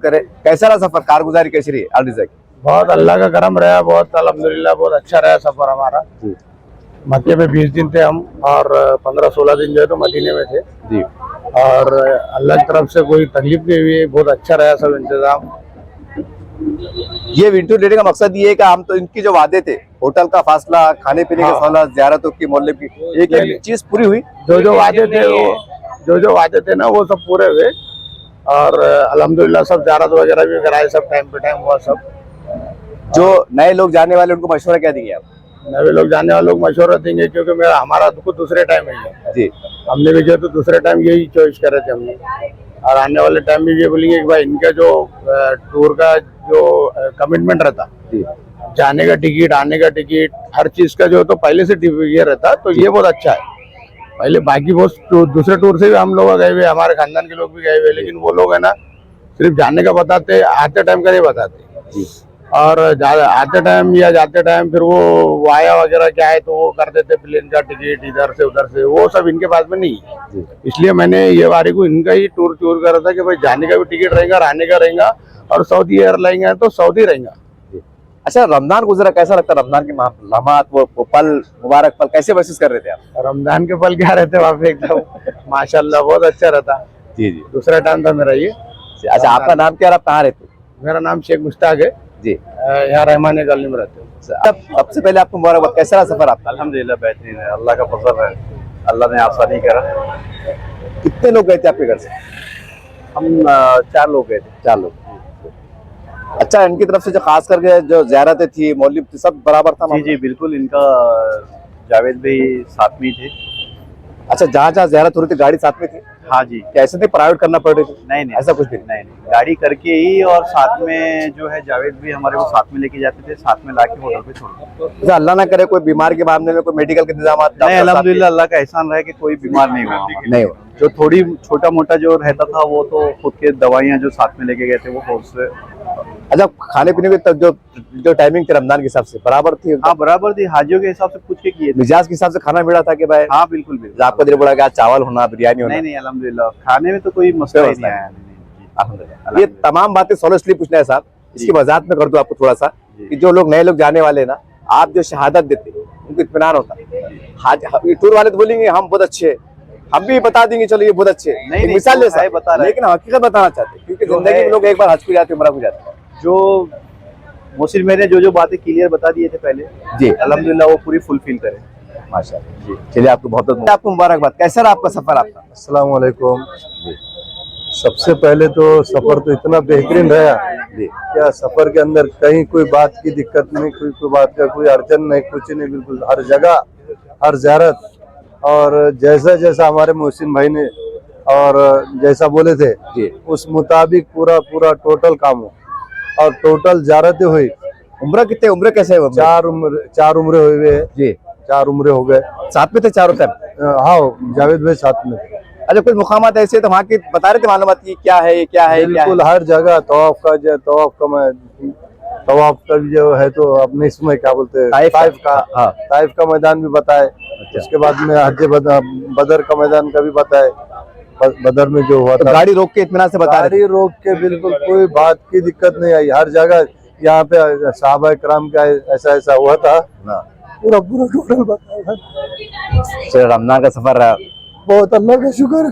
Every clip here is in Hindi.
करें। कैसा रहा सफर, कारगुजारी कैसी रही अल्डिजा की? बहुत अल्लाह का करम रहा, बहुत अल्हम्दुलिल्लाह बहुत अच्छा रहा सफर हमारा। मक्के में 20 दिन थे हम और 15-16 दिन जो है तो मदीने में थे जी। और अल्लाह की तरफ से कोई तकलीफ नहीं हुई, बहुत अच्छा रहा सब इंतजाम। ये विंटर डेटे का मकसद ये है कि हम तो इनकी जो वादे थे, होटल का फासला, खाने पीने की सहूलत, जियारतों की, मोहल्ले की, एक एक चीज पूरी हुई। जो वादे थे ना वो सब पूरे हुए और अल्हम्दुलिल्लाह सब जियारत वगैरह भी कराए, सब टाइम पे टाइम हुआ सब। जो नए लोग जाने वाले उनको मशवरा क्या देंगे आप? नए लोग जाने वाले लोग मशवरा देंगे क्योंकि हमारा खुद दूसरे टाइम है जी। हमने भी जो तो दूसरे टाइम यही चॉइस करे थे हमने और आने वाले टाइम में ये बोलेंगे कि भाई इनका जो टूर का जो कमिटमेंट रहता, जाने का टिकट, आने का टिकट, हर चीज का जो तो पहले से ये रहता, तो ये बहुत अच्छा है। पहले बाकी बहुत दूसरे टूर से भी हम लोग गए हुए, हमारे खानदान के लोग भी गए हुए, लेकिन वो लोग है ना सिर्फ जाने का बताते, आते टाइम का नहीं बताते और आते टाइम या जाते टाइम फिर वो वाया वगैरह क्या है तो वो कर देते, प्लेन का टिकट इधर से उधर से, वो सब इनके पास में नहीं है। इसलिए मैंने ये बारी को इनका ही टूर चूज करा था कि भाई जाने का भी टिकट रहेगा, रहने का रहेगा और सऊदी एयरलाइन है तो सऊदी रहेगा। अच्छा, रमजान गुजरा, कैसा लगता है रमजान के लम्हात, वो पल, मुबारक पल कैसे महसूस कर रहे थे आप? रमजान के पल क्या रहते वहाँ पे एकदम माशाल्लाह बहुत अच्छा रहता। जी जी। दूसरा टाइम था मेरा ये। अच्छा, आपका नाम क्या, आप कहाँ रहते? मेरा नाम शेख मुश्ताक है जी। यहाँ रहमान गली में रहते हैं। सबसे पहले आपको मुबारकबाद, कैसा रहा सफर आपका? अल्हम्दुलिल्लाह बेहतरीन है, अल्लाह का फजल है, अल्लाह ने आसानी करा। कितने लोग गए थे आपके घर से? हम 4 लोग गए थे। 4 लोग। अच्छा, इनकी तरफ से जो खास करके जो ज़ियारतें थी, मौलिब थी, सब बराबर था? जी जी बिल्कुल, इनका जावेद भाई साथ में थे। अच्छा, जहाँ जहाँ ज़ियारत हो रही थी गाड़ी साथ में थी? हाँ जी। कैसे थे, प्राइवेट करना पड़ रही थी? नहीं नहीं ऐसा कुछ भी नहीं, गाड़ी करके ही और साथ में जो है जावेद भी हमारे को साथ में लेके जाते थे, साथ में लाके होटल पे छोड़। अच्छा, अल्लाह ना करे कोई बीमार के मामले में कोई मेडिकल के इंतजाम? नहीं, अल्हम्दुलिल्लाह अल्लाह का एहसान रहा कि कोई बीमार नहीं हुआ। नहीं हुआ। जो थोड़ी छोटा मोटा जो रहता था वो तो खुद के दवाइयाँ जो साथ में लेके गए थे वो उससे। अच्छा, खाने पीने की जो टाइमिंग थी रमजान के हिसाब से बराबर थी? हाँ बराबर थी, हाजियों के हिसाब से पूछ के किए। मिजाज के हिसाब से खाना मिला था कि भाई? हाँ बिल्कुल बिल्कुल। आपको दिल पड़ा चावल होना, बिरयानी होना? नहीं नहीं, अल्हम्दुलिल्लाह खाने में तो कोई मसला नहीं आया। ये तमाम बातें सोलो इसलिए पूछना है साहब, इसकी वजाहत में कर दूं आपको थोड़ा सा कि जो लोग नए लोग जाने वाले ना, आप जो शहादत देते उनको इत्मीनान होता है। टूर वाले तो बोलेंगे हम बहुत अच्छे, हम भी बता देंगे चलो ये बहुत अच्छे, नहीं मिसाल ले है बता रहे, लेकिन हकीकत बताना चाहते हैं क्योंकि जिंदगी में लोग एक बार हज को जाते, उम्रा को जाते हैं। जो मोहसिन मैंने जो बातें क्लियर बता दिए थे पहले जी, अल्हम्दुलिल्लाह वो पूरी फुलफिल करें माशाअल्लाह जी। चलिए, आपको बहुत बहुत आपको मुबारकबाद। कैसा रहा आपका सफर? आपका अस्सलाम वालेकुम। सबसे पहले तो सफर तो इतना बेहतरीन रहा क्या, सफर के अंदर कहीं कोई बात की दिक्कत नहीं, कोई बात का कोई अड़चन नहीं, कुछ नहीं, बिल्कुल हर जगह हर ज़ियारत और जैसा जैसा हमारे मोहसिन भाई ने और जैसा बोले थे उस मुताबिक पूरा टोटल काम हो और टोटल ज़ियारतें हुई। उम्र कितने, उम्र कैसे है? 4 उम्र हुए जी, 4 उम्र हो गए। साथ में थे चारों टाइम? हाँ, जावेद भाई साथ में। अच्छा, कुछ मुकामात ऐसे तो वहाँ की बता रहे थे मालूमात की क्या है, ये क्या है? बिल्कुल हर जगह तवाफ का जो है तो अपने इसमें क्या बोलते हैं ताइफ का मैदान भी बताए। उसके बाद में हज बदर का मैदान का भी बताए, बदर में जो हुआ था। गाड़ी रोक के इत्मीनान से बता रहे? गाड़ी रोक के बिल्कुल कोई बात की दिक्कत नहीं आई। हर जगह यहाँ पे सहाबा किराम का ऐसा हुआ था, पूरा टोटल बताया। रमजान का सफर रहा, बहुत अल्लाह का शुक्र है।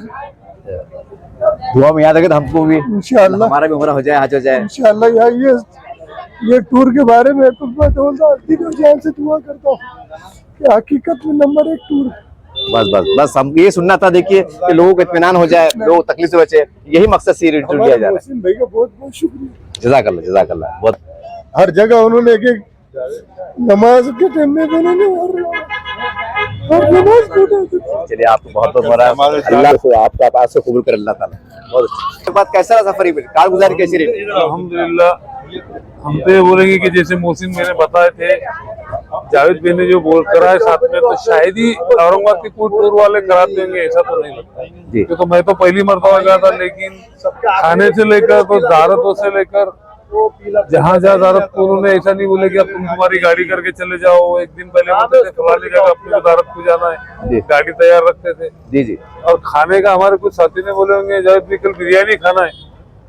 दुआ में याद रखे हमको भी, इंशाअल्लाह हमारा भी उम्रा हो जाए, हज हो जाए इंशाअल्लाह। ये टूर के बारे में तो मैं जान से दुआ करता हूँ कि हकीकत में नंबर 1 टूर। बस हम ये सुनना था, देखिए कि लोगों को इत्मीनान हो जाए, लोग तकलीफ से बचे, यही मकसद से रिटूर किया जा रहा है। भाई का बहुत बहुत शुक्रिया, जज़ाकल्लाह। बहुत हर जगह उन्होंने एक नमाज के टाइम में चलिए, आपको बहुत बहुत मुबारक, अल्लाह को आपका पास से कबूल कर अल्लाह ताला। बहुत अच्छी बात। कैसा रहा सफर, कारगुजारी कैसी रही? अल्हम्दुलिल्लाह। हम तो ये बोलेंगे कि जैसे मोहसिन मैंने बताए थे, जावेद भाई ने जो बोल कराए साथ में, तो शायद ही औरंगाबाद के कोई टूर वाले कराते होंगे, ऐसा तो नहीं लगता जी। तो मैं तो पहली मरतबा गया था, लेकिन खाने से लेकर तो ज़ियारतों से लेकर जहाँ ज़ियारत को उन्होंने ऐसा नहीं बोले कि अब तुम्हारी गाड़ी करके चले जाओ। एक दिन पहले बोलते थे फलानी जगह अपनी ज़ियारत को जाना है, गाड़ी तैयार रखते थे। जी। और खाने का हमारे कुछ साथी ने बोले होंगे जावेद भाई कल बिरयानी खाना है,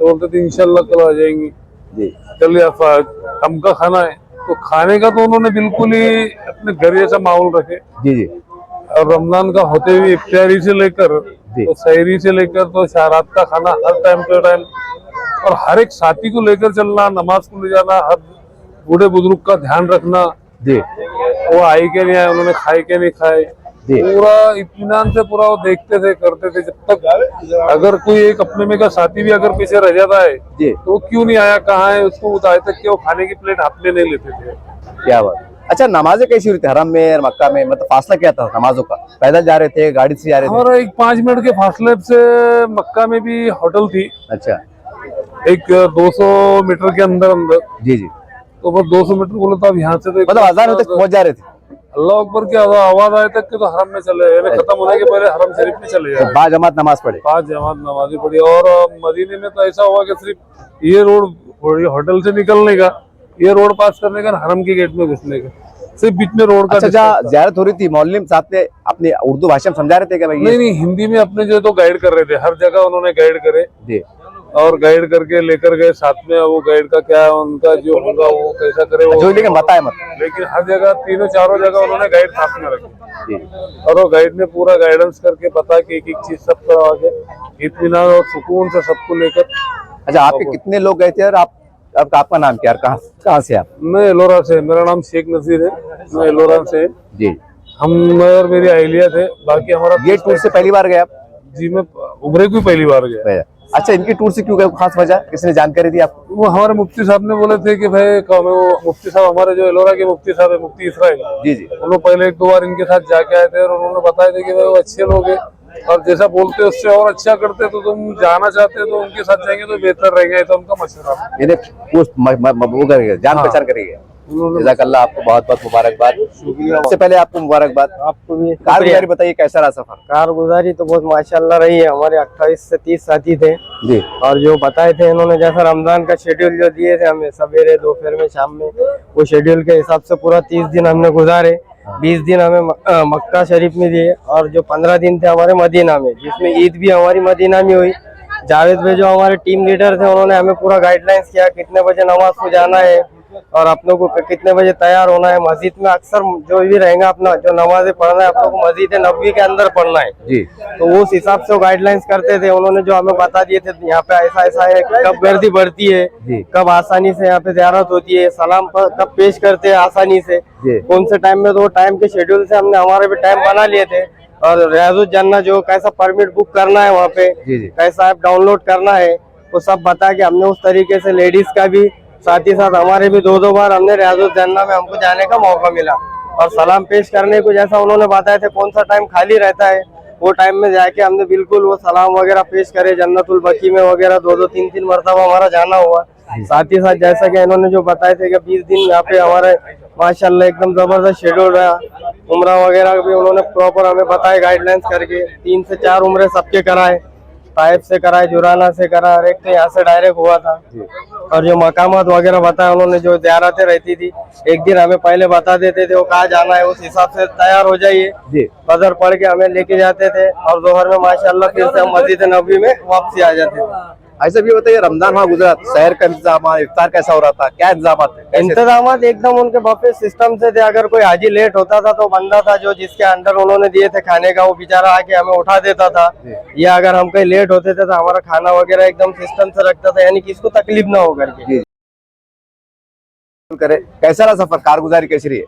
तो बोलते थे इंशाल्लाह कल आ जाएंगे। जी चलिए कम का खाना है तो खाने का तो उन्होंने बिल्कुल ही अपने घर जैसा माहौल रखे। जी जी और रमजान का होते हुए इफ्तारी से लेकर जी। तो सहरी से लेकर तो रात का खाना हर टाइम पे टाइम, और हर एक साथी को लेकर चलना, नमाज को ले जाना, हर बूढ़े बुजुर्ग का ध्यान रखना, जी वो आए के नहीं आए, उन्होंने खाए के नहीं खाए, जी। पूरा इत्मीनान से पूरा वो देखते थे करते थे। जब तक अगर कोई एक अपने में का साथी भी अगर पीछे रह जाता है जी तो वो क्यों नहीं आया, कहाँ है, उसको बताए तक कि वो खाने की प्लेट हाथ में नहीं लेते थे। क्या बात। अच्छा, नमाजें कैसी हुई थी हरम में और मक्का में, मतलब फासला क्या था नमाजों का? पैदल जा रहे थे, गाड़ी से जा रहे थे? हमारा एक 5 मिनट के फासले से मक्का में भी होटल थी, अच्छा एक 200 मीटर के अंदर अंदर। जी जी, तो बस 200 मीटर बोले तो अब यहाँ से तो मतलब अजान होते तक पहुंच जा रहे थे? अल्लाह अकबर की आवाज आए तक के तो हरम में चले, यानी खत्म होने के पहले हरम शरीफ में चले तो जाए। बाजमात नमाज पढ़े? 5 जमात नमाजी पढ़ी। और मदीने में तो ऐसा हुआ कि सिर्फ ये रोड, होटल से निकलने का, ये रोड पास करने का, हरम के गेट में घुसने का, सिर्फ बीच में रोड का। अच्छा, जहाँ ज़ियारत हो रही थी मौलवी साहब ने अपनी उर्दू भाषा में समझा रहे थे क्या भाई? नहीं नहीं, हिंदी में अपने जो तो गाइड कर रहे थे, हर जगह उन्होंने गाइड करे जी और गाइड करके लेकर गए साथ में। वो गाइड का क्या है, उनका जो होगा वो कैसा करे वो, जो लेकिन बताए मत। लेकिन हर जगह तीनों चारों जगह उन्होंने गाइड साथ में रखी जी और वो गाइड ने पूरा गाइडेंस करके बता के एक एक चीज सब करवा के इत्मीनान और सुकून से सबको लेकर। अच्छा, आपके कितने लोग गए थे और आपका नाम क्या, कहाँ से आप? मैं एलोरा से, मेरा नाम शेख नसीर है, मैं एलोरा से। जी, हम और मेरी अहलिया थे, बाकी हमारा ये टूर से पहली बार गए आप? जी, मैं उम्र की पहली बार गया। अच्छा, इनकी टूर से क्यों गए, खास वजह किसने जानकारी दी आपको? वो हमारे मुफ्ती साहब ने बोले थे कि भाई वो मुफ्ती साहब हमारे जो एलोरा के मुफ्ती साहब है, मुफ्ती इसराइल जी जी, उन्होंने पहले 1-2 बार इनके साथ जाके आए थे और उन्होंने बताया था कि भाई वो अच्छे लोग हैं और जैसा बोलते उससे और अच्छा करते, तो तुम जाना चाहते तो उनके साथ जाएंगे तो बेहतर रहेगा। तो उनका मशवरा इन्हें वो करेगा, जान पहचान करेगा। जज़ाकल्लाह, आपको बहुत बहुत मुबारकबाद। सबसे पहले आपको मुबारकबाद। आपको भी कारगुजारी बताइए, कैसा रहा सफर? कारगुजारी तो बहुत माशाल्लाह रही है। हमारे 28 से 30 साथी थे जी, और जो बताए थे इन्होंने, जैसा रमजान का शेड्यूल जो दिए थे हमें, सवेरे दोपहर में शाम में, वो शेड्यूल के हिसाब से पूरा 30 दिन हमने गुजारे। 20 दिन हमें मक्का शरीफ में दिए और जो 15 दिन थे हमारे मदीना में, जिसमें ईद भी हमारी मदीना में हुई। जावेद भाई जो हमारे टीम लीडर थे, उन्होंने हमें पूरा गाइडलाइंस किया कितने बजे नमाज को जाना है और अपनों को कितने बजे तैयार होना है। मस्जिद में अक्सर जो भी रहेगा अपना जो नमाजें पढ़ना है अपनों को मस्जिद नबवी के अंदर पढ़ना है जी, तो वो उस हिसाब से वो गाइडलाइंस करते थे। उन्होंने जो हमें बता दिए थे यहाँ पे ऐसा ऐसा है, कब गर्दी बढ़ती है, कब आसानी से यहाँ पे ज़ियारत होती है, सलाम कब पेश करते हैं आसानी से, कौन से टाइम में। तो टाइम के शेड्यूल से हमने हमारे भी टाइम बना लिए थे। और रियाजुल जन्नह जो कैसा परमिट बुक करना है वहाँ पे, कैसा ऐप डाउनलोड करना है, वो सब बता के हमने उस तरीके से लेडीज का भी, साथ ही साथ हमारे भी 2-2 बार हमने रियाजुल जन्नह में हमको जाने का मौका मिला। और सलाम पेश करने को जैसा उन्होंने बताया था कौन सा टाइम खाली रहता है, वो टाइम में जाके हमने बिल्कुल वो सलाम वगैरह पेश करे। जन्नतुल बकी में वगैरह 2-3 मरतबा हमारा जाना हुआ। साथ ही साथ जैसा कि इन्होंने जो बताए थे कि 20 दिन यहाँ पे हमारे माशाल्लाह एकदम जबरदस्त शेड्यूल रहा। उम्रा वगैरह भी उन्होंने प्रॉपर हमें बताए गाइडलाइंस करके। 3 से 4 उम्रे सबके कराए, ताइफ से कराए, जुराना से कराए, हर एक तो यहाँ से डायरेक्ट हुआ था। और जो मकामात वगैरह बताया उन्होंने, जो ज़ियारतें रहती थी एक दिन हमें पहले बता देते थे वो कहाँ जाना है, उस हिसाब से तैयार हो जाइए। फजर पढ़ के हमें लेके जाते थे और दोपहर में माशाल्लाह फिर से हम मस्जिद नबवी में वापसी आ जाते थे। ऐसा भी बताइए, रमजान वहाँ गुजरा, शहर का इंतजाम, इफ्तार कैसा हो रहा था, क्या इंतजाम थे? इंतजाम एकदम उनके बफे सिस्टम से थे। अगर कोई हाजी लेट होता था तो बंदा था जो जिसके अंडर उन्होंने दिए थे खाने का, वो बेचारा आके हमें उठा देता था। या अगर हम कहीं लेट होते थे तो हमारा खाना वगैरह एकदम सिस्टम से रखता था, यानी किसको तकलीफ ना हो करके। कैसा रहा सफर, कारगुजारी कैसी रही?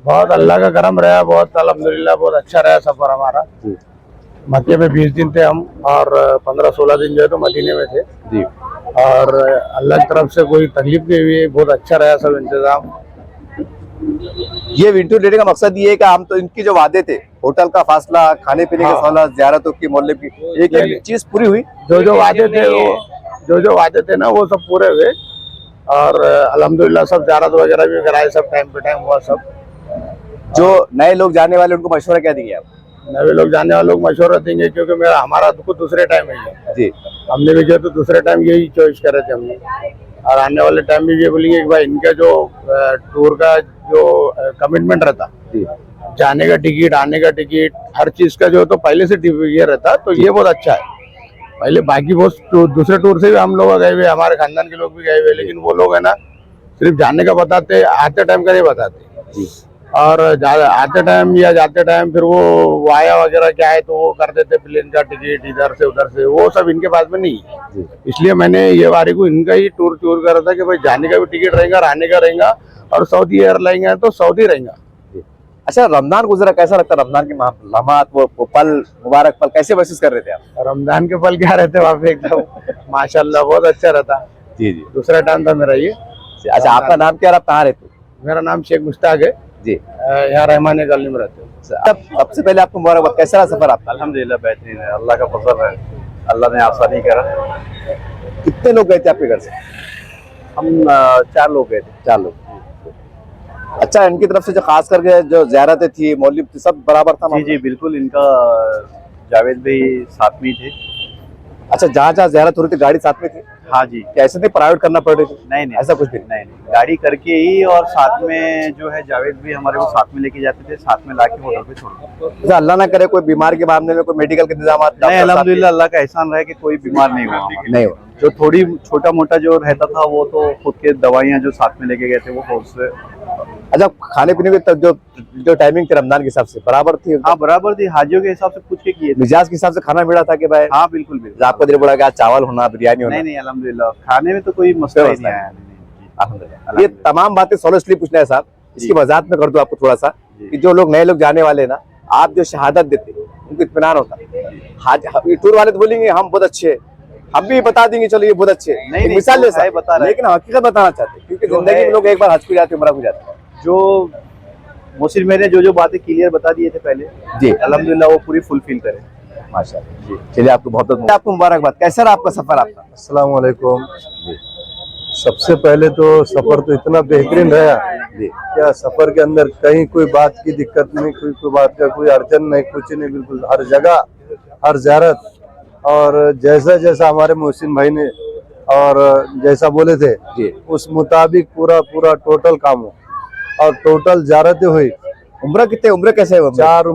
बहुत अल्लाह का करम रहा, बहुत अल्हम्दुलिल्लाह बहुत अच्छा रहा सफर हमारा। मक्के में 20 दिन थे हम और 15-16 दिन जो है तो मदीने में थे जी। और अल्लाह की तरफ से कोई तकलीफ नहीं हुई, बहुत अच्छा रहा सब इंतजाम। ये विंटू डेटे का मकसद ये है कि हम तो इनके जो वादे थे, होटल का फासला, खाने पीने की सहूलत, ज़ियारतों की, मोहल्ले की, एक चीज पूरी हुई। जो वादे थे ना वो सब पूरे हुए और अल्हम्दुलिल्लाह सब ज़ियारत वगैरह भी कराए, सब टाइम पे टाइम हुआ सब। जो नए लोग जाने वाले उनको मशवरा क्या देंगे आप? नए लोग जाने वाले लोग मशवरा देंगे, क्योंकि हमारा खुद दूसरे टाइम है जी, हमने भी जो तो दूसरे टाइम यही चॉइस करे थे हमने। और आने वाले टाइम में ये बोलेंगे कि भाई इनका जो टूर का जो कमिटमेंट रहता, जाने का टिकट, आने का टिकट, हर चीज का जो तो पहले से ये रहता, तो ये बहुत अच्छा है। पहले बाकी बहुत दूसरे टूर से भी हम लोग गए हुए, हमारे खानदान के लोग भी गए हुए, लेकिन वो लोग है ना सिर्फ जाने का बताते, आते टाइम का नहीं बताते। और आते टाइम या जाते टाइम फिर वो वाया वगैरह क्या है तो वो कर देते, प्लेन का टिकट इधर से उधर से, वो सब इनके पास में नहीं है। इसलिए मैंने ये बारी को इनका ही टूर चूर करा था कि भाई जाने का भी टिकट रहेगा, रहने का रहेगा, और सऊदी एयरलाइन है तो सऊदी रहेगा। अच्छा, रमजान गुजरा, कैसा लगता है रमजान के लम्हात, वो पल, मुबारक पल कैसे महसूस कर रहे थे आप? रमजान के पल क्या रहते वहाँ पे एकदम माशाल्लाह बहुत अच्छा रहता। जी जी। दूसरा टाइम था मेरा ये। अच्छा, आपका नाम क्या और आप कहाँ रहते? मेरा नाम शेख मुश्ताक है जी। यहाँ रहमान गली में रहते हैं। सबसे पहले आपको मुबारकबाद, कैसा रहा सफर आपका? अल्हम्दुलिल्लाह बेहतरीन है, अल्लाह का फजल है, अल्लाह ने आसानी करा। कितने लोग गए थे आपके घर से? हम 4 लोग गए थे। 4 लोग। अच्छा, इनकी तरफ से जो खास करके जो ज़ियारतें थी, मौलिब थी, सब बराबर था? जी जी बिल्कुल, इनका जावेद भाई साथ में थे। अच्छा, जहाँ जहाँ ज़ियारत हो रही थी गाड़ी साथ में थी? हाँ जी। क्या ऐसे नहीं प्राइवेट करना पड़ रही थी? नहीं नहीं ऐसा कुछ भी नहीं, गाड़ी करके ही, और साथ में जो है जावेद भी हमारे को साथ में लेके जाते थे, साथ में लाके होटल पे छोड़ते। अच्छा, अल्लाह ना करे कोई बीमार के मामले में कोई मेडिकल के इंतजाम? नहीं, अल्हम्दुलिल्लाह अल्लाह का एहसान रहा कि कोई बीमार नहीं हुआ। नहीं हुआ। जो थोड़ी छोटा मोटा जो रहता था वो तो खुद के दवाइयाँ जो साथ में लेके गए थे वो उससे। अच्छा, खाने पीने की जो टाइमिंग थी रमजान के हिसाब से बराबर थी? हाँ बराबर थी, हाजियों के हिसाब से पूछ के किए थे। मिजाज के हिसाब से खाना मिला था कि भाई? हाँ बिल्कुल बिल्कुल। आपको दिल बड़ा क्या चावल होना, बिरयानी होना? नहीं नहीं, अल्हम्दुलिल्लाह खाने में तो कोई मसला ही नहीं आया। अल्हम्दुलिल्लाह। ये तमाम बातें सोलो इसलिए पूछना है साहब, इसकी वजाहत में कर दूं आपको थोड़ा सा, कि जो लोग नए लोग जाने वाले ना, आप जो शहादत देते उनको इत्मीनान होता। ये टूर वाले तो बोलेंगे हम बहुत अच्छे, हम भी बता देंगे चलो ये बहुत अच्छे, नहीं, मिसाल तो जैसा है, बता रहे हैं। लेकिन हकीकत बताना चाहते हैं, क्योंकि जिंदगी में लोग एक बार हज को जाते हैं, उम्रा को जाते हैं। जो मोहसिन मैंने जो बातें क्लियर बता दिए थे पहले जी, अल्हम्दुलिल्लाह वो पूरी फुलफिल करे माशाल्लाह जी। चलिए, आपको बहुत बहुत आपको मुबारकबाद। कैसा रहा आपका सफर? आपका अस्सलाम वालेकुम। सबसे पहले तो सफर तो इतना बेहतरीन रहा जी, क्या सफर के अंदर कहीं कोई बात की दिक्कत नहीं, कोई बात का कोई अड़चन नहीं, कुछ नहीं, बिल्कुल हर जगह हर ज़ियारत, और जैसा जैसा हमारे मोहसिन भाई ने और जैसा बोले थे जी, उस मुताबिक पूरा टोटल काम हो, और टोटल ज़ियारतें हुई। उम्र कैसे है? 4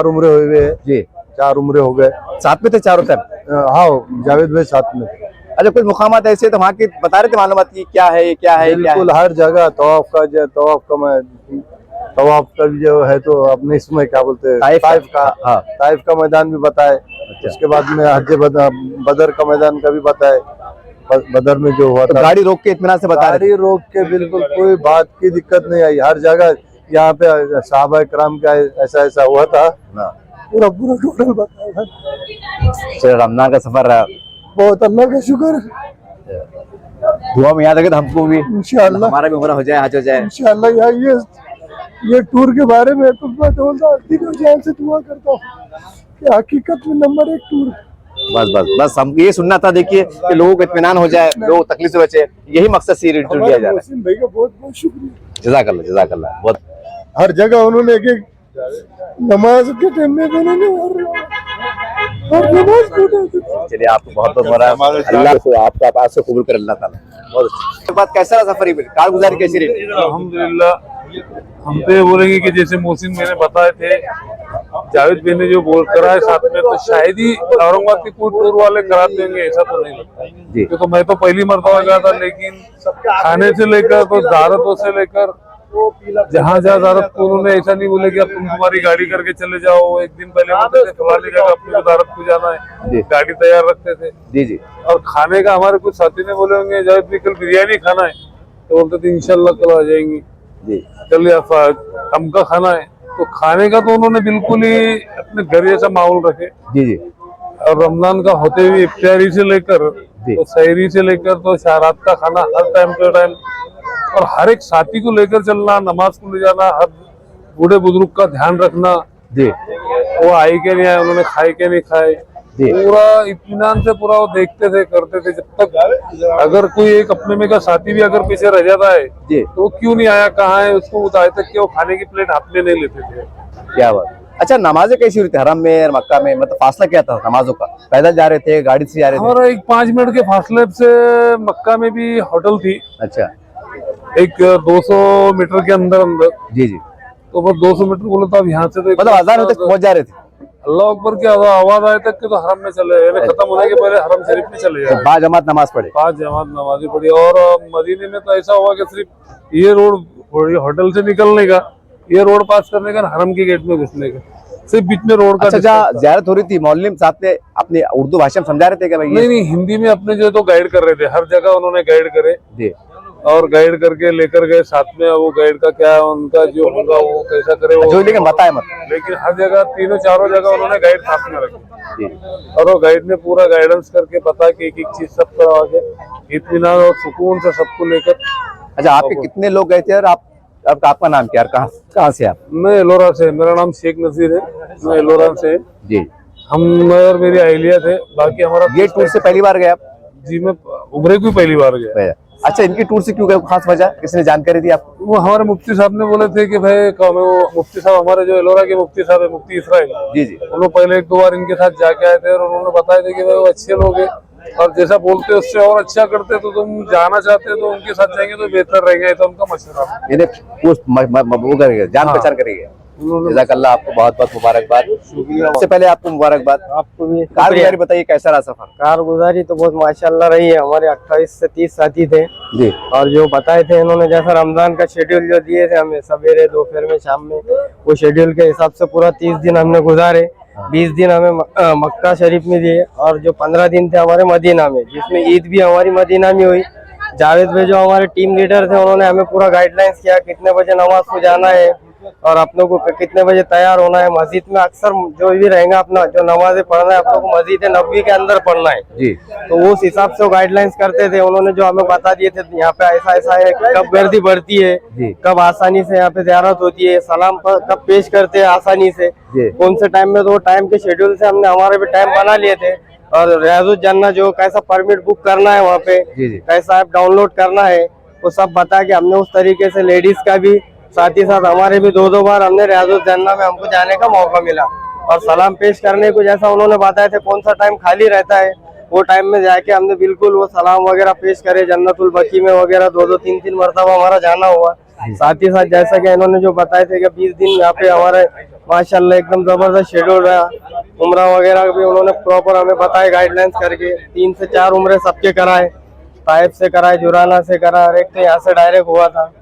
उम्रे हुए हैं जी, 4 उम्रे हो गए। साथ में थे चारों टाइम? हाँ, जावेद भाई साथ में थे। अच्छा, कुछ मुकामात ऐसे तो वहाँ की बता रहे थे मालूमात की क्या है, ये क्या है, ये क्या है? बिल्कुल हर जगह तवाफ का जो है तो अपने इसमें क्या बोलते हैं, ताइफ का, हाँ। ताइफ का मैदान भी बताए। उसके बाद में हज बदर का मैदान का भी बताए, बदर में जो हुआ तो था। गाड़ी रोक के इत्मीनान से बता रहे गाड़ी रोक के बिल्कुल कोई बात की दिक्कत नहीं आई। हर जगह यहाँ पे साहबा कराम का ऐसा हुआ था, हाँ। पूरा टोटल बताया। चलो, रमजान का सफर रहा, बहुत अल्लाह का शुक्र है। दुआ में याद रखे तो हमको भी इंशाअल्लाह हमारा भी उम्रा हो जाए, हज हो जाए इंशाअल्लाह। यार ये टूर के बारे में तो मैं दिलो जान से दुआ करता हूँ कि हकीकत में नंबर 1 टूर। बस हम ये सुनना था, देखिए कि लोगों को इत्मीनान हो जाए, लोग तकलीफ से बचे, यही मकसद से टूर किया जा रहा है। भाई का बहुत बहुत शुक्रिया, जज़ाकल्लाह। बहुत हर जगह उन्होंने एक नमाज के टाइम में उन्होंने हर नमाज पढ़ा। चलिए, आपको बहुत बहुत मुबारक, अल्लाह से आपका पास से कबूल करे अल्लाह ताला। बहुत अच्छा। बात कैसा रहा सफर? कार गुजारी कैसी रही? अल्हम्दुलिल्लाह। हम तो ये बोलेंगे कि जैसे मोहसिन मैंने बताए थे, जावेद भाई ने जो बोल करा है साथ में, तो शायद ही औरंगाबाद के कोई टूर वाले कराते होंगे, ऐसा तो नहीं लगता जी। क्योंकि मैं तो पहली मरतबा गया था, लेकिन खाने से लेकर तो ज़ियारतों से लेकर जहाँ ज़ियारत को उन्होंने ऐसा नहीं बोले कि अब तुम्हारी गाड़ी करके चले जाओ। एक दिन पहले बोलते थे फलानी जगह अपनी ज़ियारत को जाना है, गाड़ी तैयार रखते थे। जी जी। और खाने का हमारे कुछ साथी ने बोले होंगे जावेद भाई कल बिरयानी खाना है, तो बोलते थे इंशाल्लाह कल आ जाएंगी जी। कल या हम का खाना है। तो खाने का तो उन्होंने बिल्कुल ही अपने घर जैसा माहौल रखे। जी जी। और रमजान का होते हुए इफ्तारी से लेकर तो सहरी से लेकर तो शहरात का खाना हर टाइम पे टाइम, और हर एक साथी को लेकर चलना, नमाज को ले जाना, हर बूढ़े बुजुर्ग का ध्यान रखना जी। वो आए के नहीं आए, उन्होंने खाए के नहीं खाए, पूरा इत्मीनान से पूरा वो देखते थे, करते थे। जब तक अगर कोई एक अपने में का साथी भी अगर पीछे रह जाता है तो वो क्यों नहीं आया, कहाँ है, उसको बताए तक कि वो खाने की प्लेट हाथ में नहीं लेते थे। क्या बात। अच्छा, नमाजें कैसी हुई थी हरम में और मक्का में? मतलब फासला क्या था नमाजों का? पैदल जा रहे थे, गाड़ी से जा रहे थे? हमारा एक 5 मिनट के फासले से मक्का में भी होटल थी। अच्छा। एक 200 मीटर के अंदर। जी जी। तो बस 200 मीटर बोले तो अब यहाँ से तो मतलब अजान होते पहुंच जा रहे थे? अल्लाह अकबर की आवाज आए तक के तो हरम में चले गए, खत्म होने के पहले हरम शरीफ में चले तो जाए। बाजमात नमाज पढ़े। 5 जमात नमाजी पढ़ी। और मदीने में तो ऐसा हुआ कि सिर्फ ये रोड होटल से निकलने का, ये रोड पास करने का, हरम के गेट में घुसने का, सिर्फ बीच में रोड का अच्छा, जहाँ distance था। जियारत हो रही थी मौलवी साथ में अपनी उर्दू भाषा में समझा रहे थे क्या भाई? नहीं नहीं, हिंदी में अपने जो तो गाइड कर रहे थे, हर जगह उन्होंने गाइड करे जी और गाइड करके लेकर गए साथ में। वो गाइड का क्या है, उनका जो होगा वो कैसा करे वो, जो लेकिन बताए मत। लेकिन हर जगह तीनों चारों जगह उन्होंने गाइड साथ में रखी जी और वो गाइड ने पूरा गाइडेंस करके बता के एक एक चीज सब करवा के इत्मीनान और सुकून से सबको लेकर। अच्छा, आपके कितने लोग गए थे और आपका नाम क्या है? कहाँ से आप? मैं एलोरा से, मेरा नाम शेख नजीर है, मैं एलोरा से। जी, हम और मेरी अहलिया थे, बाकी हमारा ये टूर से पहली बार गए आप? जी मैं उम्रे को पहली बार गया। अच्छा, इनकी टूर से क्यों गए, खास वजह किसने जानकारी दी आपको? वो हमारे मुफ्ती साहब ने बोले थे कि भाई वो मुफ्ती साहब हमारे जो एलोरा के मुफ्ती साहब है, मुफ्ती इसराइल जी जी, उन्होंने पहले 1-2 बार इनके साथ जाके आए थे और उन्होंने बताया था कि भाई वो अच्छे लोग हैं और जैसा बोलते उससे और अच्छा करते, तो तुम जाना चाहते हो तो उनके साथ जाएंगे तो बेहतर रहेगा। ये तो उनका मशवरा। इन्हें वो करेंगे, जान पहचान करेंगे। जज़ाकल्लाह, आपको बहुत बहुत मुबारकबाद। सबसे पहले आपको मुबारकबाद। आपको भी कारगुजारी बताइए, कैसा रहा सफर? कारगुजारी तो बहुत माशाल्लाह रही है। हमारे 28 से 30 साथी थे जी, और जो बताए थे इन्होंने, जैसा रमजान का शेड्यूल जो दिए थे हमें, सवेरे दोपहर में शाम में, वो शेड्यूल के हिसाब से पूरा 30 दिन हमने गुजारे। 20 दिन हमें मक्का शरीफ में दिए और जो 15 दिन थे हमारे मदीना में, जिसमें ईद भी हमारी मदीना में हुई। जावेद भाई जो हमारे टीम लीडर थे, उन्होंने हमें पूरा गाइडलाइंस किया कितने बजे नमाज को जाना है और अपनों को कितने बजे तैयार होना है। मस्जिद में अक्सर जो भी रहेगा अपना जो नमाजें पढ़ना है, अपनों को मस्जिद नबवी के अंदर पढ़ना है जी, तो उस हिसाब से वो गाइडलाइंस करते थे। उन्होंने जो हमें बता दिए थे यहाँ पे ऐसा ऐसा है, कब गर्दी बढ़ती है, जी, कब आसानी से यहाँ पे ज़ियारत होती है, सलाम कब पेश करते हैं आसानी से, जी, कौन से टाइम में, तो टाइम के शेड्यूल से हमने हमारे भी टाइम बना लिए थे। और रियाजुल जन्नत जो कैसा परमिट बुक करना है वहाँ पे, जी, जी, कैसा ऐप डाउनलोड करना है, वो सब बता के हमने उस तरीके से लेडीज का भी, साथ ही साथ हमारे भी 2-2 बार हमने रियाजुल जन्नत में हमको जाने का मौका मिला। और सलाम पेश करने को जैसा उन्होंने बताया था कौन सा टाइम खाली रहता है, वो टाइम में जाके हमने बिल्कुल वो सलाम वगैरह पेश करे। जन्नतुल बकी में वगैरह 2-2, 3-3 मरतबा हमारा जाना हुआ। साथ ही साथ जैसा कि इन्होंने जो बताए थे कि 20 दिन यहाँ पे हमारे माशाल्लाह एकदम जबरदस्त शेड्यूल रहा। उम्रा वगैरह भी उन्होंने प्रॉपर हमें बताए गाइडलाइंस करके। 3 से 4 उम्रे सबके कराए, ताइफ से कराए, जुराना से कराए, और एक तो यहाँ से डायरेक्ट हुआ था।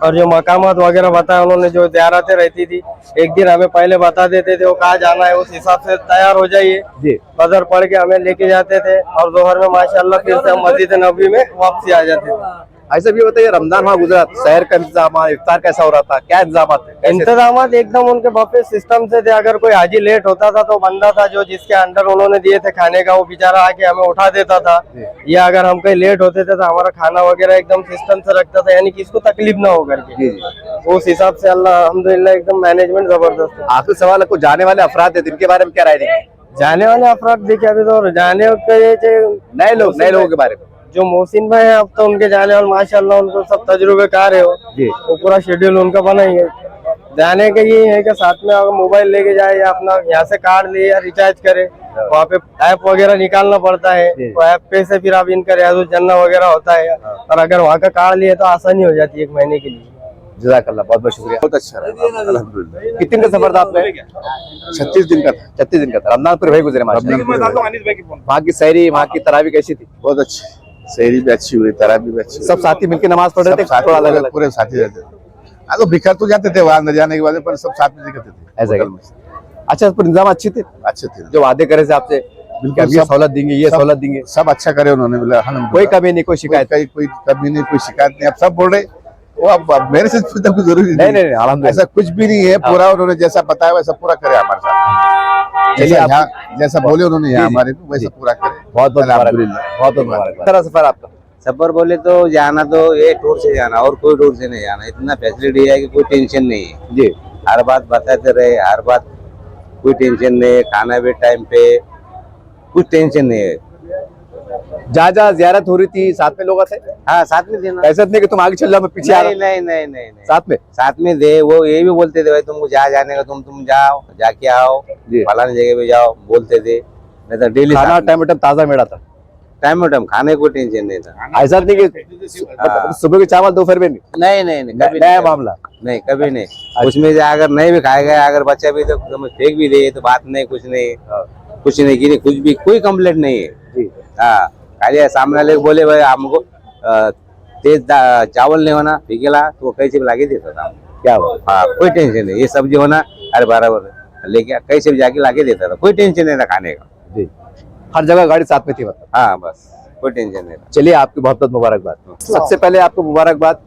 और जो मकामात वगैरह बताया उन्होंने, जो ज़ियारतें रहती थी, एक दिन हमें पहले बता देते थे वो कहाँ जाना है, उस हिसाब से तैयार हो जाइए। फजर पढ़ के हमें लेके जाते थे और दोपहर में माशाल्लाह फिर से हम मस्जिद नबवी में वापसी आ जाते थे। ऐसा भी बताइए, रमजान वहाँ गुजरा, शहर का इंतजाम, इफ्तार कैसा हो रहा था, क्या इंतजाम थे? इंतजाम एकदम उनके बफे सिस्टम से थे। अगर कोई हाजी लेट होता था तो बंदा था जो जिसके अंडर उन्होंने दिए थे खाने का, वो बेचारा आके हमें उठा देता था। या अगर हम कहीं लेट होते थे तो हमारा खाना वगैरह एकदम सिस्टम से रखता था, यानी कि इसको तकलीफ ना हो करके। उस हिसाब से अल्लाह अल्हम्दुलिल्लाह एकदम मैनेजमेंट जबरदस्त है। आखिरी सवाल है, कुछ जाने वाले अफराद है जिनके बारे में क्या राय देंगे? जाने वाले अफराद देखिए, अभी तो जाने के नए लोगों के बारे में जो मोहसिन भाई है, अब तो उनके जाने वाले माशाल्लाह उनको सब तजुर्बेकार है जी, वो पूरा शेड्यूल उनका बना ही है। जाने का ये है कि साथ में अगर मोबाइल लेके जाए या अपना यहाँ से कार्ड ले या रिचार्ज करे, वहाँ पे ऐप वगैरह निकालना पड़ता है, तो ऐप पे से फिर आप इनका रियाजुल जन्नत वगैरह होता है। और अगर वहाँ का कार्ड लिए तो आसानी हो जाती है 1 महीने के लिए। जज़ाकल्लाह, बहुत बहुत शुक्रिया। बहुत अच्छा रहा अल्हम्दुलिल्लाह। कितने दिन का सफर था आपने? 36 दिन का था। 36 दिन का था। रमजान पूरे भाई गुजरे माशाल्लाह। वहाँ की सैरी, वहाँ की तरावी कैसी थी? बहुत अच्छी, शहरी भी अच्छी हुई, तराबी भी अच्छी हुई। सब साथी मिलकर नमाज पढ़ रहे थे, सब थोड़ा अलग साथी अलग? पूरे साथी रहते थे। तो बिखर तो जाते थे वहाँ न जाने के बाद, पर सब साथ में करते थे ऐसा होटल में। अच्छा, पर इंतजाम अच्छे थे? अच्छे थे, जो वादे करे थे आपसे, बिल्कुल ये सहूलत देंगे, ये सहूलत देंगे, सब अच्छा करे उन्होंने, बोला कोई कमी नहीं, कोई शिकायत कोई कमी नहीं, कोई शिकायत नहीं। अब सब बोल रहे वो, अब मेरे से पूछना कुछ जरूरी नहीं, अल्हम्दुलिल्लाह, ऐसा कुछ भी नहीं है। पूरा उन्होंने जैसा बताया वैसा पूरा करे हमारे साथ। चलिए, जैसा बोले उन्होंने यहाँ हमारे को वैसा पूरा करे। बहुत बहुत अल्हम्दुलिल्लाह, बहुत बहुत मुबारक। तरह सफर आपका? सफर बोले तो जाना तो ये टूर से जाना और कोई टूर से नहीं जाना। इतना फैसिलिटी है कि कोई टेंशन नहीं है जी, हर बात बताते रहे, हर बात कोई टेंशन नहीं है। खाना भी टाइम पे, कुछ टेंशन नहीं है। जहाँ जियारत हो रही थी साथ में लोग थे? हाँ, साथ में देना। ऐसा नहीं कि तुम आगे चल जाओ मैं पीछे आ रहा हूं। नहीं, साथ में दे। वो ये भी बोलते थे भाई तुमको जहाँ जाने का तुम जाओ, जाके आओ, फलानी जगह पे जाओ, बोलते थे। नहीं तो डेली खाना टाइम ताज़ा मिला था? टाइम टाइम खाने को टेंशन नहीं था। ऐसा नहीं कि सुबह के चावल दोपहर में नहीं, नहीं कभी नया नहीं, मामला। नहीं कभी नहीं। उसमें से अगर नहीं भी खाएगा, अगर बच्चा भी तो फेंक भी दे तो बात नहीं, कुछ नहीं की नहीं, कुछ भी कोई कंप्लेंट नहीं है। हाँ, खाली सामने वाले बोले भाई हमको तेज चावल नहीं होना फीकेला तो वो कैसे भी लाके देता था। क्या हुआ? हाँ, कोई टेंशन नहीं। ये सब्जी होना अरे बराबर लेके कैसे भी जाके लाके देता था, कोई टेंशन नहीं था खाने का जी। हर जगह गाड़ी साथ में थी मतलब। हाँ बस कोई टेंशन नहीं था। चलिए आपकी बहुत बहुत मुबारकबाद। सबसे पहले आपको मुबारकबाद।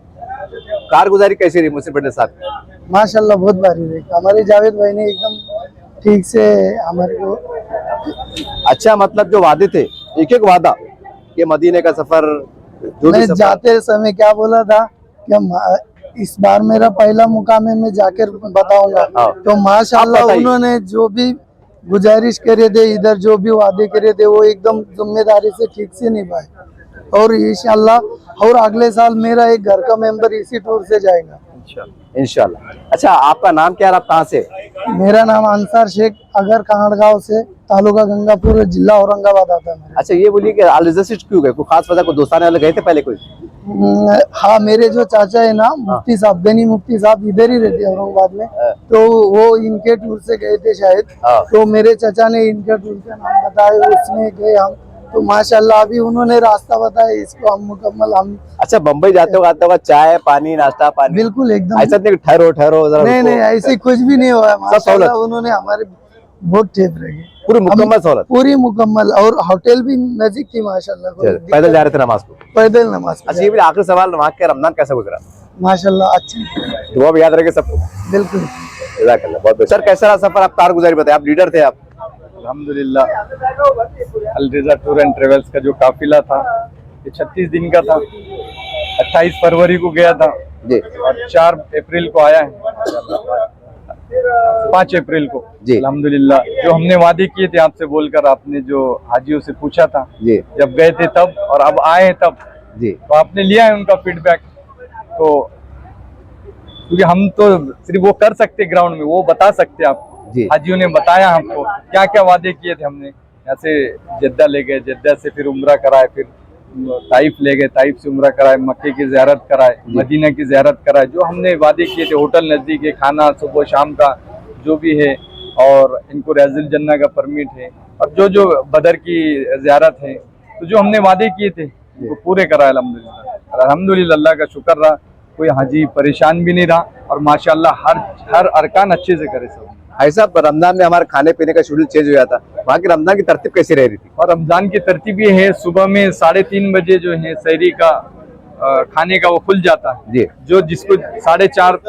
कारगुजारी कैसी रही मोहसिन पटेल साहब की? माशाल्लाह बहुत भारी रही। हमारे जावेद भाई ने एकदम ठीक से हमारे को अच्छा, मतलब जो वादे थे एक एक वादा, ये मदीने का सफर जो भी मैं सफर, जाते समय क्या बोला था कि इस बार मेरा पहला मुकाम है, मैं जाकर बताऊंगा। हाँ। तो माशाल्लाह बताइए। उन्होंने जो भी गुजारिश करे थे, इधर जो भी वादे करे थे, वो एकदम जिम्मेदारी से ठीक से निभाए। और इंशाल्लाह और अगले साल मेरा एक घर का मेंबर इसी टूर से जाएगा इंशाल्लाह। अच्छा, आपका नाम क्या है, आप कहाँ से? मेरा नाम अंसार शेख, अगर कांडगांव से, तालुका गंगापुर, जिला औरंगाबाद आता है मेरा। अच्छा, ये बोलिए कि आलिजा से क्यों गए? कोई खास वजह? को दोस्ताने वाले गए थे पहले कोई? हाँ, मेरे जो चाचा है ना मुफ्ती साहब, गनी मुफ्ती साहब इधर ही रहते हैं औरंगाबाद में, तो वो इनके टूर से गए थे शायद। तो मेरे चाचा ने इनके टूर का नाम बताया, उसमें गए हम। तो माशाल्लाह अभी उन्होंने रास्ता बताया, इसको हम मुकम्मल हम। अच्छा, बम्बई जाते हो चाय पानी नाश्ता पानी? बिल्कुल एकदम। ऐसा नहीं ठहरो जरा नहीं रुको। नहीं, ऐसे कुछ भी नहीं हुआ। सहूलत? माशाल्लाह उन्होंने हमारे बहुत ठेप रही, पूरी मुकम्मल सहूलत? पूरी मुकम्मल। और होटल भी नजदीक थी माशाल्लाह। पैदल जा रहे थे नमाज को? पैदल नमाज। अच्छा, ये भी आखिरी सवाल, वहाँ का रमजान कैसा गुजरा? माशाल्लाह अच्छी, दुआ भी याद रखे सबको। बिल्कुल। जज़ाकल्लाह, बहुत बहुत। सर, कैसा रहा सफर? आप कारगुजारी बताए, आप लीडर थे। आप अल्हम्दुलिल्लाह अल रज़ा टूर एंड ट्रेवल्स का जो काफिला था ये 36 दिन का था। 28 फरवरी को गया था जी, और 4 अप्रैल को आया है, 5 अप्रैल को जी। अल्हम्दुलिल्लाह जो हमने वादे किए थे आपसे बोलकर, आपने जो हाजियों से पूछा था जी, जब गए थे तब और अब आए हैं तब, जी, तो आपने लिया है उनका फीडबैक। तो क्योंकि हम तो सिर्फ वो कर सकते ग्राउंड में, वो बता सकते आप। जी। हाजियों ने बताया हमको क्या क्या वादे किए थे हमने। यहाँ से जद्दा ले गए, जद्दा से फिर उम्रा कराए, फिर ताइफ ले गए, ताइफ से उम्रा कराए, मक्के की ज़ियारत कराए, मदीना की ज़ियारत कराए। जो हमने वादे किए थे, होटल नज़दीक है, खाना सुबह शाम का जो भी है, और इनको रज़िल जन्ना का परमिट है, और जो जो बदर की ज़ियारत है, तो जो हमने वादे किए थे वो पूरे कराए अल्हम्दुलिल्लाह। अल्हम्दुलिल्लाह अल्लाह का शुक्र रहा, कोई हाजी परेशान भी नहीं रहा, और माशाल्लाह हर अरकान अच्छे से करे सब। ऐसा रमजान में हमारे खाने पीने का शेड्यूल चेंज हो जाता, वहाँ की रमजान की तरतीब कैसी रह रही थी? और रमजान की तरतीब ये है, सुबह में 3:30 बजे जो है सहरी का खाने का वो खुल जाता है जी, जो जिसको 4:30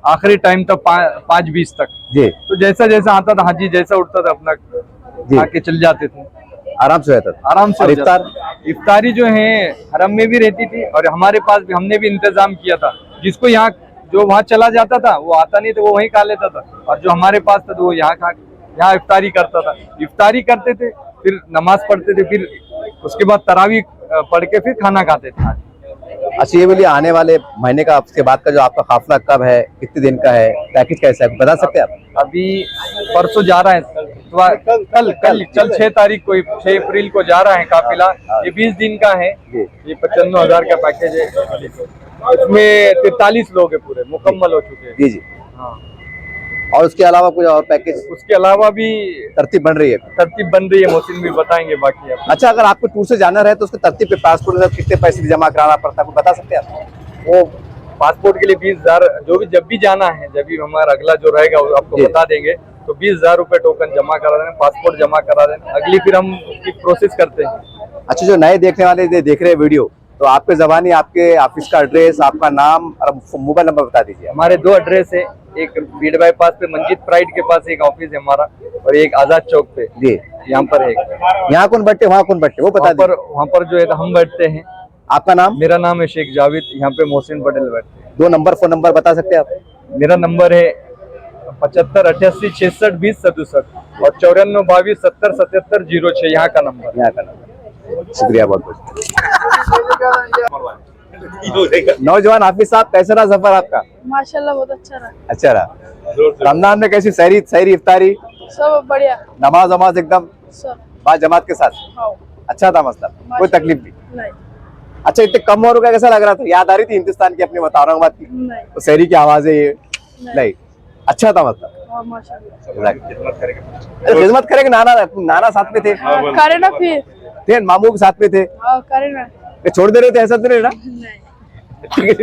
आखिरी टाइम तक 5:20 तक जी। तो जैसा जैसा आता था हाजी, जैसा उठता था अपना आके चल जाते थे, आराम से रहता था। आराम से। और हो जाता था। इफ्तारी जो है हरम में भी रहती थी, और हमारे पास भी हमने भी इंतजाम किया था। जिसको यहाँ जो वहाँ चला जाता था वो आता नहीं तो वो वहीं खा लेता था, और जो हमारे पास था तो वो यहाँ इफ्तारी करता था। इफ्तारी करते थे, फिर नमाज पढ़ते थे, फिर उसके बाद तरावी पढ़ के फिर खाना खाते थे। अच्छा, ये बोलिए आने वाले महीने का उसके बाद का जो आपका काफिला कब है, कितने दिन का है, पैकेज कैसा है, बता सकते हैं आप? अभी परसों जा रहा है, तो कल 6 तारीख को, 6 अप्रैल को जा रहा है काफिला। ये 20 दिन का है, ये 95,000 का पैकेज है। इसमें 43 लोग हैं, पूरे मुकम्मल हो चुके हैं। जी जी। हाँ। और उसके अलावा कोई और पैकेज? उसके अलावा भी तरतीब बन रही है? तरतीब बन रही है, मोहसिन भी बताएंगे बाकी आप। अच्छा, अगर आपको टूर से जाना रहे तो उसके तरतीब पे पासपोर्ट में कितने पैसे भी जमा कराना पड़ता है, बता सकते हैं आप? वो पासपोर्ट के लिए 20,000, जो भी जब भी जाना है, जब भी हमारा अगला जो रहेगा वो आपको बता देंगे। तो 20,000 रुपए टोकन जमा करा देना, पासपोर्ट जमा करा देना, अगली फिर हम उसकी प्रोसेस करते हैं। अच्छा, जो नए देखने वाले देख रहे हैं वीडियो, तो आपके जबानी आपके ऑफिस का एड्रेस, आपका नाम और मोबाइल नंबर बता दीजिए। हमारे 2 एड्रेस है, एक बीड बाईपास पे मंजिद प्राइड के पास एक ऑफिस है हमारा, और एक आजाद चौक पे जी, यहाँ पर है। यहाँ कौन बैठते, वहाँ कौन बैठते, वो बता दीजिए। वहाँ पर जो है हम बैठते हैं। आपका नाम? मेरा नाम है शेख जावेद, यहाँ पे मोहसिन पटेल बैठते हैं। 2 नंबर, फोन नंबर बता सकते हैं आप? मेरा नंबर है 75 88 66 20 67 और 94 22 70 77 06, यहाँ का नंबर। यहाँ का नंबर। शुक्रिया बहुत बहुत। नौजवान हाफिज साहब, कैसा रहा सफर आपका? माशाल्लाह बहुत अच्छा रहा। अच्छा रहा। रमजान में कैसी सहरी इफ्तारी? सब बढ़िया। नमाज एकदम सब बाद जमात के साथ? हाँ। अच्छा था मतलब, कोई तकलीफ नहीं। नहीं अच्छा, इतने कम उम्र का कैसा लग रहा था? याद आ रही थी हिंदुस्तान की अपनी औरंगाबाद की नहीं तो शहरी की आवाजें ये? नहीं, अच्छा था मतलब। हाँ, माशाल्लाह। खिदमत करेंगे, नाना नाना साथ में थे, करे ना फिर। थे मामू के साथ में थे, हाँ करे ना। छोड़ दे रहे थे ऐसा तो नहीं ना? नहीं